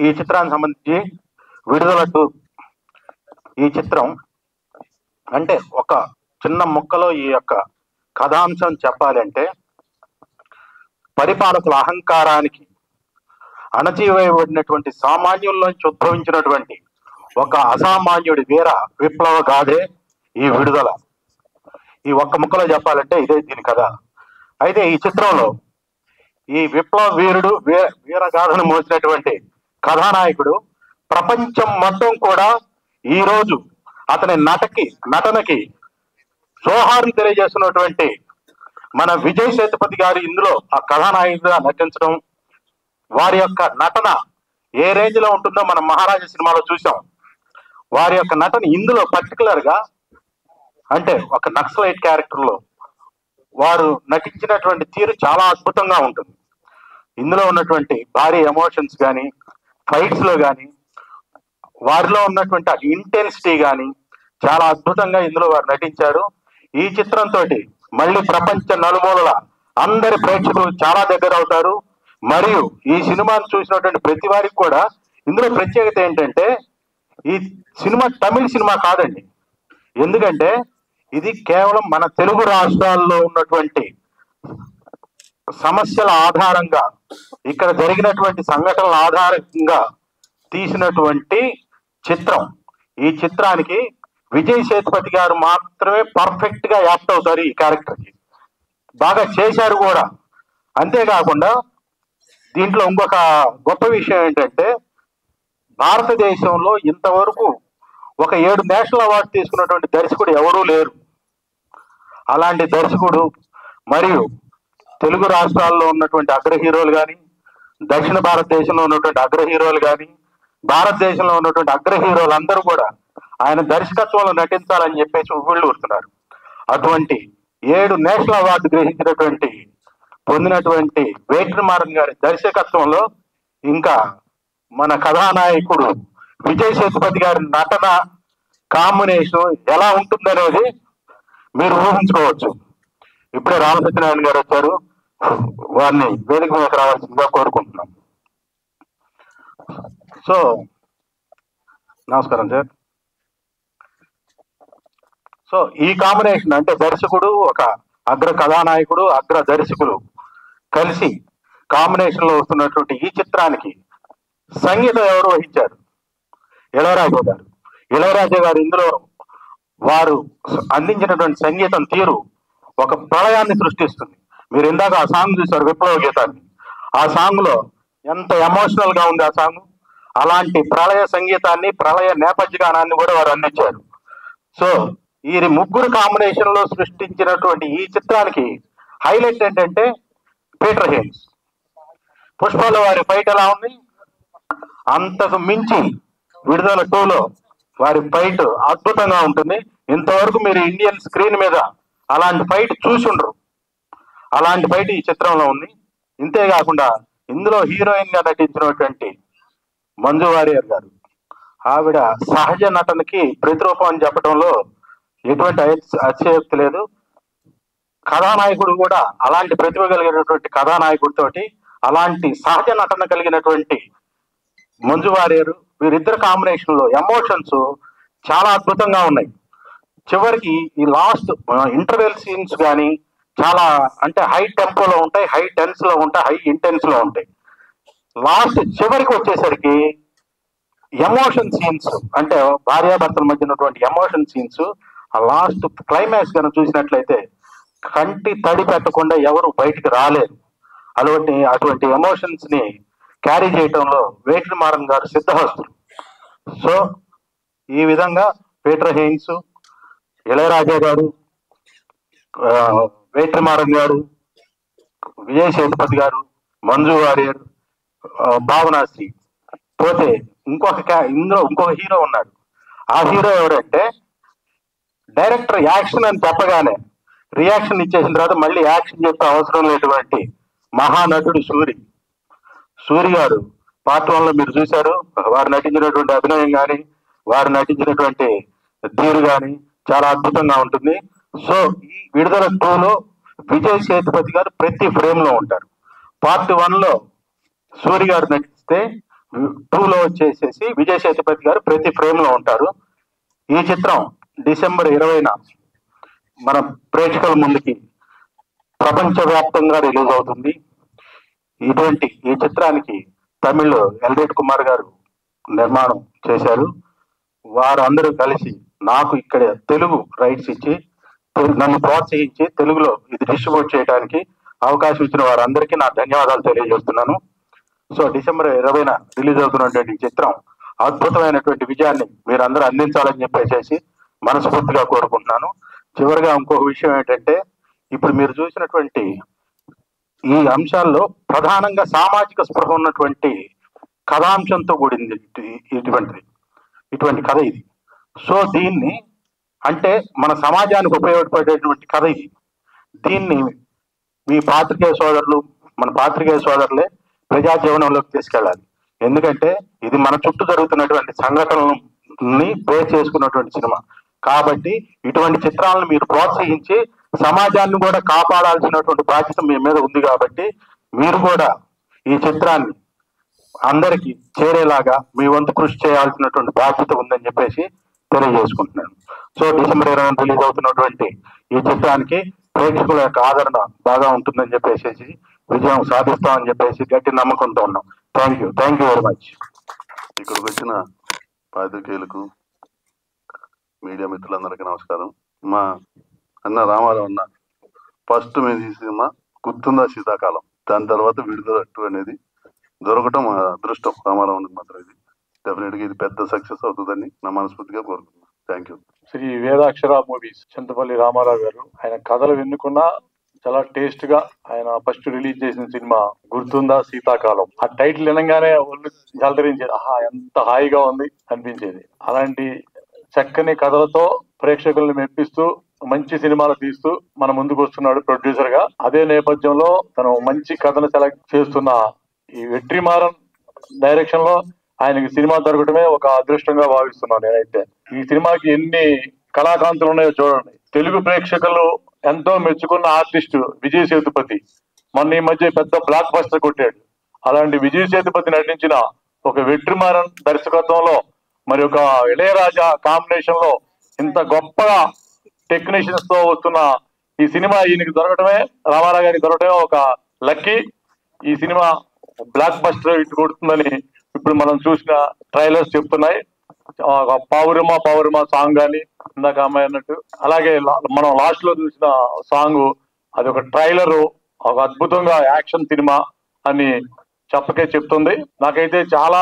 ఈ చిత్రానికి సంబంధించి విడుదల టూ ఈ చిత్రం అంటే ఒక చిన్న ముక్కలో ఈ యొక్క కథాంశం చెప్పాలంటే, పరిపాలకుల అహంకారానికి అణచివేయబడినటువంటి సామాన్యుల్లోంచి ఉద్భవించినటువంటి ఒక అసామాన్యుడి వీర విప్లవ గాథే ఈ విడుదల. ఈ ఒక్క ముక్కలో చెప్పాలంటే ఇదే దీని కథ. అయితే ఈ చిత్రంలో ఈ విప్లవ వీరుడు వీరగాథను మోసినటువంటి కథానాయకుడు ప్రపంచం మొత్తం కూడా ఈ రోజు అతని నటనకి జోహార్లు తెలియజేస్తున్నటువంటి మన విజయ్ సేతుపతి గారు ఇందులో ఆ కథానాయకుడిగా నటించడం, వారి యొక్క నటన ఏ రేంజ్ లో ఉంటుందో మనం మహారాజా సినిమాలో చూసాం. వారి యొక్క నటన ఇందులో పర్టికులర్ గా అంటే ఒక నక్సలైట్ క్యారెక్టర్ లో వారు నటించినటువంటి తీరు చాలా అద్భుతంగా ఉంటుంది. ఇందులో ఉన్నటువంటి భారీ ఎమోషన్స్ కానీ, ఫైట్స్ లో కానీ, వారిలో ఉన్నటువంటి ఇంటెన్సిటీ కానీ చాలా అద్భుతంగా ఇందులో వారు నటించారు. ఈ చిత్రంతో మళ్ళీ ప్రపంచ నలుమూలల అందరి ప్రేక్షకులు చాలా దగ్గర అవుతారు. మరియు ఈ సినిమాను చూసినటువంటి ప్రతి వారికి కూడా ఇందులో ప్రత్యేకత ఏంటంటే, ఈ సినిమా తమిళ సినిమా కాదండి. ఎందుకంటే ఇది కేవలం మన తెలుగు రాష్ట్రాల్లో ఉన్నటువంటి సమస్యల ఆధారంగా, ఇక్కడ జరిగినటువంటి సంఘటనల ఆధారంగా తీసినటువంటి చిత్రం. ఈ చిత్రానికి విజయ్ సేతుపతి గారు మాత్రమే పర్ఫెక్ట్ గా యాక్ట్ అవుతారు. ఈ క్యారెక్టర్ కి బాగా చేశారు కూడా. అంతేకాకుండా దీంట్లో ఇంకొక గొప్ప విషయం ఏంటంటే, భారతదేశంలో ఇంతవరకు ఒక 7 నేషనల్ అవార్డు తీసుకున్నటువంటి దర్శకుడు ఎవరూ లేరు. అలాంటి దర్శకుడు మరియు తెలుగు రాష్ట్రాల్లో ఉన్నటువంటి అగ్ర హీరోలు కానీ, దక్షిణ భారతదేశంలో ఉన్నటువంటి అగ్ర హీరోలు కానీ, భారతదేశంలో ఉన్నటువంటి అగ్ర హీరోలు అందరూ కూడా ఆయన దర్శకత్వంలో నటించాలని చెప్పేసి ఉవ్విళ్ళు ఊరుతున్నారు. అటువంటి 7 నేషనల్ అవార్డు గ్రహించినటువంటి పొందినటువంటి వెట్రిమారన్ గారి దర్శకత్వంలో ఇంకా మన కథానాయకుడు విజయ్ సేతుపతి గారి నటన కాంబినేషన్ ఎలా ఉంటుందనేది మీరు ఊహించుకోవచ్చు. ఇప్పుడే రామసత్యనారాయణ గారు వచ్చారు, వారిని వేదిక మీద రావాల్సిందిగా కోరుకుంటున్నాం. సో నమస్కారం సార్. సో ఈ కాంబినేషన్ అంటే దర్శకుడు, ఒక అగ్ర కథానాయకుడు, అగ్ర దర్శకులు కలిసి కాంబినేషన్ లో వస్తున్నటువంటి ఈ చిత్రానికి సంగీతం ఎవరు వహించారు? ఇళయరాజా గారు. ఇళయరాజా గారు ఇందులో వారు అందించినటువంటి సంగీతం తీరు ఒక ప్రళయాన్ని సృష్టిస్తుంది. మీరు ఇందాక ఆ సాంగ్ చూసారు, విప్లవ గీతాన్ని. ఆ సాంగ్ లో ఎంత ఎమోషనల్ గా ఉంది ఆ సాంగ్. అలాంటి ప్రళయ సంగీతాన్ని, ప్రళయ నేపథ్య గానాన్ని కూడా వారు అందించారు. సో ఈ ముగ్గురు కాంబినేషన్ లో సృష్టించినటువంటి ఈ చిత్రానికి హైలైట్ ఏంటంటే పీటర్ హేన్స్. పుష్పలో వారి ఫైట్ ఎలా ఉంది, అంతకు మించి విడుదల 2లో వారి ఫైట్ అద్భుతంగా ఉంటుంది. ఇంతవరకు మీరు ఇండియన్ స్క్రీన్ మీద అలాంటి ఫైట్ చూసి ఉండరు. అలాంటి ఫైట్ ఈ చిత్రంలో ఉంది. ఇంతేకాకుండా ఇందులో హీరోయిన్ గా నటించినటువంటి మంజు వారియర్ గారు, ఆవిడ సహజ నటనకి ప్రతిరూపం అని చెప్పడంలో ఎటువంటి అతిశయోక్తి లేదు. కథానాయకుడు కూడా అలాంటి ప్రతిభ కలిగినటువంటి కథానాయకుడితోటి అలాంటి సహజ నటన కలిగినటువంటి మంజు వారియర్, వీరిద్దరు కాంబినేషన్ లో ఎమోషన్స్ చాలా అద్భుతంగా ఉన్నాయి. చివరికి ఈ లాస్ట్ ఇంటర్వెల్ సీన్స్ కానీ చాలా అంటే హై టెంపోలో ఉంటాయి, హై టెన్స్ లో ఉంటాయి, హై ఇంటెన్స్ లో ఉంటాయి. లాస్ట్ చివరికి వచ్చేసరికి ఎమోషన్ సీన్స్ అంటే భార్యాభర్తల మధ్య ఉన్నటువంటి ఎమోషన్ సీన్స్, ఆ లాస్ట్ క్లైమాక్స్ కనుక చూసినట్లయితే కంటి తడి పెట్టకుండా ఎవరు బయటికి రాలేరు. అటువంటి ఎమోషన్స్ ని క్యారీ చేయటంలో వెట్రిమారన్ గారు సిద్ధహస్తులు. సో ఈ విధంగా పీటర్ హెయిన్స్, ఇళయరాజా గారు, వెట్రిమారన్ గారు, విజయ్ సేతుపతి గారు, మంజు వారియర్, భావనాశ్రీ, పోతే ఇందులో ఇంకొక హీరో ఉన్నాడు. ఆ హీరో ఎవరంటే, డైరెక్టర్ యాక్షన్ అని చెప్పగానే రియాక్షన్ ఇచ్చేసిన తర్వాత మళ్ళీ యాక్షన్ చెప్పే అవసరం లేనటువంటి మహానటుడు సూరి గారు. పార్ట్ 1లో మీరు చూశారు, వారు నటించినటువంటి అభినయం కానీ, వారు నటించినటువంటి తీరు కానీ చాలా అద్భుతంగా ఉంటుంది. సో ఈ విడుదల 2లో విజయ్ సేతుపతి గారు ప్రతి ఫ్రేమ్ లో ఉంటారు. పార్ట్ 1లో సూరి గారు నటిస్తే 2లో వచ్చేసేసి విజయ్ సేతుపతి గారు ప్రతి ఫ్రేమ్ లో ఉంటారు. ఈ చిత్రం డిసెంబర్ 20న మన ప్రేక్షకుల ముందుకి ప్రపంచవ్యాప్తంగా రిలీజ్ అవుతుంది. ఈ చిత్రానికి తమిళ్ ఎల్రెడ్ కుమార్ గారు నిర్మాణం చేశారు. వారందరూ కలిసి నాకు ఇక్కడ తెలుగు రైట్స్ ఇచ్చి నన్ను ప్రోత్సహించి తెలుగులో ఇది డిస్ట్రిబ్యూట్ చేయడానికి అవకాశం ఇచ్చిన వారందరికీ నా ధన్యవాదాలు తెలియజేస్తున్నాను. సో డిసెంబర్ 20న రిలీజ్ అవుతున్నటువంటి ఈ చిత్రం అద్భుతమైనటువంటి విజయాన్ని మీరందరూ అందించాలని చెప్పేసి మనస్ఫూర్తిగా కోరుకుంటున్నాను. చివరిగా ఇంకొక విషయం ఏంటంటే, ఇప్పుడు మీరు చూసినటువంటి ఈ అంశాల్లో ప్రధానంగా సామాజిక స్పృహ ఉన్నటువంటి కథాంశంతో కూడింది ఇటువంటి కథ ఇది. సో దీన్ని అంటే మన సమాజానికి ఉపయోగపడేటువంటి కథ ఇది. దీన్ని మీ పాత్రికేయ సోదరులు, మన పాత్రికేయ సోదరులే ప్రజా జీవనంలోకి తీసుకెళ్ళాలి. ఎందుకంటే ఇది మన చుట్టూ జరుగుతున్నటువంటి సంఘటనలని బేస్ చేసుకున్నటువంటి సినిమా కాబట్టి ఇటువంటి చిత్రాలను మీరు ప్రోత్సహించి సమాజాన్ని కూడా కాపాడాల్సినటువంటి బాధ్యత మీ మీద ఉంది. కాబట్టి మీరు కూడా ఈ చిత్రాన్ని అందరికీ చేరేలాగా మీ వంతు కృషి చేయాల్సినటువంటి బాధ్యత ఉందని చెప్పేసి తెలియజేసుకుంటున్నాను. సో డిసెంబర్ 20న రిలీజ్ అవుతున్నటువంటి ఈ చిత్రానికి ప్రేక్షకుల యొక్క ఆదరణ బాగా ఉంటుందని చెప్పేసి విజయం సాధిస్తామని చెప్పేసి గట్టి నమ్మకంతో ఉన్నాం. Thank you very much. ఇక్కడికి వచ్చిన పాత్రికేయులకు, మీడియా మిత్రులందరికీ నమస్కారం. మా అన్న రామారావు అన్న ఫస్ట్ మేము ఈ సినిమా గుర్తుందా శీతాకాలం, దాని తర్వాత విడుదల 2 అనేది దొరకటం అదృష్టం రామారావుకి మాత్రం. ఇది డెఫినెట్గా ఇది పెద్ద సక్సెస్ అవుతుందని నా మనస్ఫూర్తిగా కోరుకుంటున్నాను. Thank you. Sri Vedakshara movies Chintapalli Ramarao గారు ఆయన కథలు వినుకున్నా చాలా టేస్ట్ గా ఆయన ఫస్ట్ రిలీజ్ చేసిన సినిమా గుర్తుందా శీతాకాలం. ఆ టైటిల్ వినగానే ఒళ్ళు జలధరించేది, ఆహా ఎంత హాయిగా ఉంది అనిపించేది. అలాంటి చక్కని కథలతో ప్రేక్షకుల్ని మెప్పిస్తూ మంచి సినిమాలు తీస్తూ మన ముందుకు వస్తున్నాడు ప్రొడ్యూసర్ గా. అదే నేపథ్యంలో తను మంచి కథను సెలెక్ట్ చేస్తున్న ఈ వెట్రిమారన్ డైరెక్షన్ లో ఆయనకి సినిమా దొరకటమే ఒక అదృష్టంగా భావిస్తున్నాను నేనైతే. ఈ సినిమాకి ఎన్ని కళాకాంతులు ఉన్నాయో చూడండి. తెలుగు ప్రేక్షకులు ఎంతో మెచ్చుకున్న ఆర్టిస్టు విజయ్ సేతుపతి మొన్న ఈ మధ్య పెద్ద బ్లాక్ బస్టర్ కొట్టాడు. అలాంటి విజయ్ సేతుపతి నటించిన ఒక వెట్రిమారన్ దర్శకత్వంలో మరి ఒక ఇళయరాజా కాంబినేషన్ లో ఇంత గొప్పగా టెక్నీషియన్స్ తో వస్తున్న ఈ సినిమా ఈయనకి దొరకటమే, రామారావు గారికి దొరకటమే ఒక లక్కీ. ఈ సినిమా బ్లాక్ బస్టర్ ఇటు కొడుతుందని ఇప్పుడు మనం చూసిన ట్రైలర్స్ చెప్తున్నాయి. పావురమా సాంగ్ కానీ ఇందాక అమ్మాయి అన్నట్టు, అలాగే మనం లాస్ట్ లో చూసిన సాంగ్ అది ఒక ట్రైలర్, ఒక అద్భుతంగా యాక్షన్ సినిమా అని చెప్పకే చెప్తుంది. నాకైతే చాలా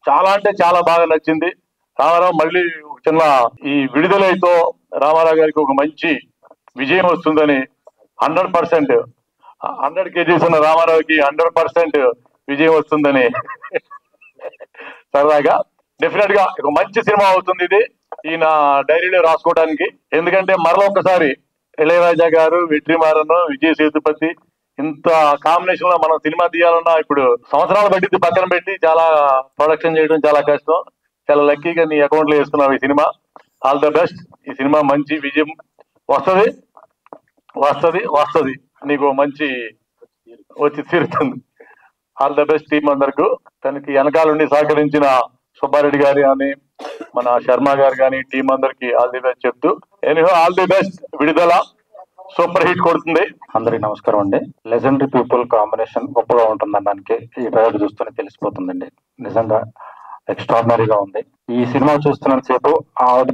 చాలా అంటే చాలా బాగా నచ్చింది. రామారావు మళ్ళీ చిన్న ఈ విడుదలైతో రామారావు గారికి ఒక మంచి విజయం వస్తుందని 100% 100 kgs ఉన్న రామారావుకి 100% విజయం వస్తుందని సరదాగా డెఫినెట్ గా ఒక మంచి సినిమా అవుతుంది ఇది ఈయన డైరీలో రాసుకోవడానికి. ఎందుకంటే మరొకసారి ఇళయరాజా గారు, వెట్రిమారన్, విజయ్ సేతుపతి ఇంత కాంబినేషన్ లో మనం సినిమా తీయాలన్నా ఇప్పుడు సంవత్సరాలు పట్టింది పక్కన పెట్టి చాలా ప్రొడక్షన్ చేయడం చాలా కష్టం. చాలా లక్కీగా నీ అకౌంట్ లో వేసుకున్నావు ఈ సినిమా. All the best. ఈ సినిమా మంచి విజయం వస్తుంది నీకు మంచి వచ్చి తీరుతుంది. ఆల్ ద బెస్ట్ టీం అందరికీ. తనకి వెనకాల నుండి సహకరించిన సుబ్బారెడ్డి గారి కానీ మన శర్మ గారు కానీ టీం అందరికి ఆల్ ది బెస్ట్ చెప్తూ ఎనీహో ఆల్ ది బెస్ట్. విడుదల సూపర్ హిట్ కొడుతుంది. అందరికి నమస్కారం అండి. లెజెండరీ పీపుల్ కాంబినేషన్ గొప్పగా ఉంటుంది అనడానికి ఈ ట్రైలర్ చూస్తూనే తెలిసిపోతుందండి. నిజంగా ఎక్స్ట్రాడినరీగా ఉంది. ఈ సినిమా చూస్తున్నంతసేపు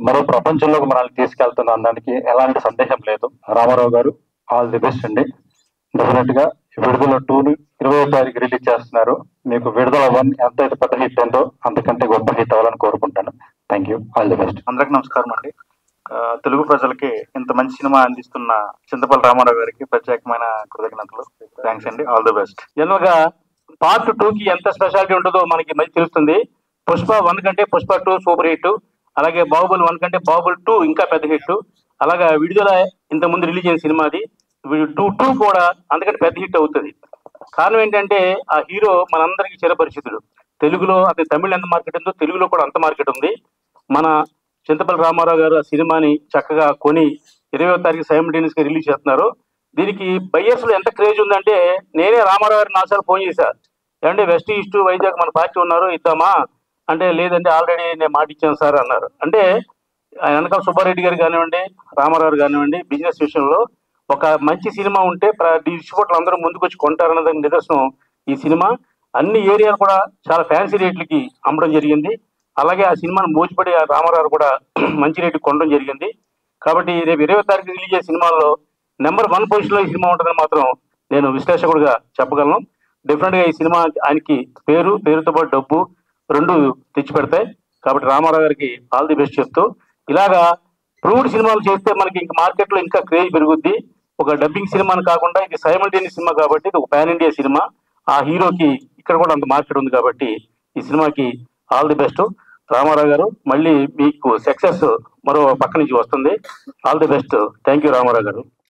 మరో ప్రపంచంలోకి మనల్ని తీసుకెళ్తున్న అనడానికి ఎలాంటి సందేహం లేదు. రామారావు గారు ఆల్ ది బెస్ట్ అండి. డెఫినెట్ గా విడుదల 2 20వ తారీఖు రిలీజ్ చేస్తున్నారు. మీకు విడుదల 1 ఎంత పెద్ద హిట్ ఉందో అంతకంటే గొప్ప హిట్ అవ్వాలని కోరుకుంటాను. Thank you. All the best. అందరికి నమస్కారం అండి. తెలుగు ప్రజలకి ఇంత మంచి సినిమా అందిస్తున్న చింతపల్లి రామారావు గారికి ప్రత్యేకమైన కృతజ్ఞతలు. థ్యాంక్స్ అండి. All the best. జనరల్ గా పార్ట్ 2కి ఎంత స్పెషాలిటీ ఉంటుందో మనకి మంచి తెలుస్తుంది. పుష్ప 1 కంటే పుష్ప 2 సూపర్ హిట్, అలాగే బాహుబలి 1 కంటే బాహుబలి 2 ఇంకా పెద్ద హిట్. అలాగా విడుదల ఇంత ముందు రిలీజ్ అయిన సినిమాది 2 కూడా అంతకంటే పెద్ద హిట్ అవుతుంది. కారణం ఏంటంటే ఆ హీరో మనందరికీ చిరపరిచితుడు. తెలుగులో అతని తమిళ ఎంత మార్కెట్ ఉందో తెలుగులో కూడా అంత మార్కెట్ ఉంది. మన చింతపల్లి రామారావు గారు ఆ సినిమాని చక్కగా కొని 20వ తారీఖు సైమల్టేనియస్ గా రిలీజ్ చేస్తున్నారు. దీనికి బయ్యర్స్ లో ఎంత క్రేజ్ ఉందంటే నేనే రామారావు గారిని 4 సార్లు ఫోన్ చేశాను. ఏమంటే వెస్ట్ ఈస్ట్ వైజాగ్ మన పార్టీ ఉన్నారు ఇద్దామా అంటే లేదంటే ఆల్రెడీ నేను మాట ఇచ్చాను సార్ అన్నారు. అంటే వెనకాల సుబ్బారెడ్డి గారు కానివ్వండి, రామారావు కానివ్వండి, బిజినెస్ విషయంలో ఒక మంచి సినిమా ఉంటే డిస్ట్రిబ్యూటర్లు అందరూ ముందుకు వచ్చి కొంటారన్నదానికి నిదర్శనం ఈ సినిమా. అన్ని ఏరియాలు కూడా చాలా ఫ్యాన్సీ రేట్లకి అమ్మడం జరిగింది. అలాగే ఆ సినిమాను మోచిపడి ఆ రామారావు కూడా మంచి రేటుకి కొనడం జరిగింది. కాబట్టి రేపు 20వ తారీఖు రిలీజ్ అయ్యే సినిమాల్లో నెంబర్ 1 పొజిషన్లో ఈ సినిమా ఉంటుందని మాత్రం నేను విశ్లేషకుడిగా చెప్పగలను. డెఫినెట్గా ఈ సినిమా ఆయనకి పేరుతో పాటు డబ్బు రెండు తెచ్చిపెడతాయి. కాబట్టి రామారావు గారికి ఆల్ ది బెస్ట్ చెప్తూ, ఇలాగా ప్రూవ్డ్ సినిమాలు చేస్తే మనకి ఇంకా మార్కెట్లో ఇంకా క్రేజ్ పెరుగుద్ది. ఒక డబ్బింగ్ సినిమాని కాకుండా ఇది సైమల్టేనియస్ సినిమా కాబట్టి ఇది ఒక పాన్ ఇండియా సినిమా. ఆ హీరోకి ఇక్కడ కూడా అంత మార్కెట్ ఉంది కాబట్టి ఈ సినిమాకి ఆల్ ది బెస్ట్. రామారావు గారు మళ్ళీ మీకు సక్సెస్ మరో పక్క నుంచి వస్తుంది. All the best. Thank you Ramarao గారు.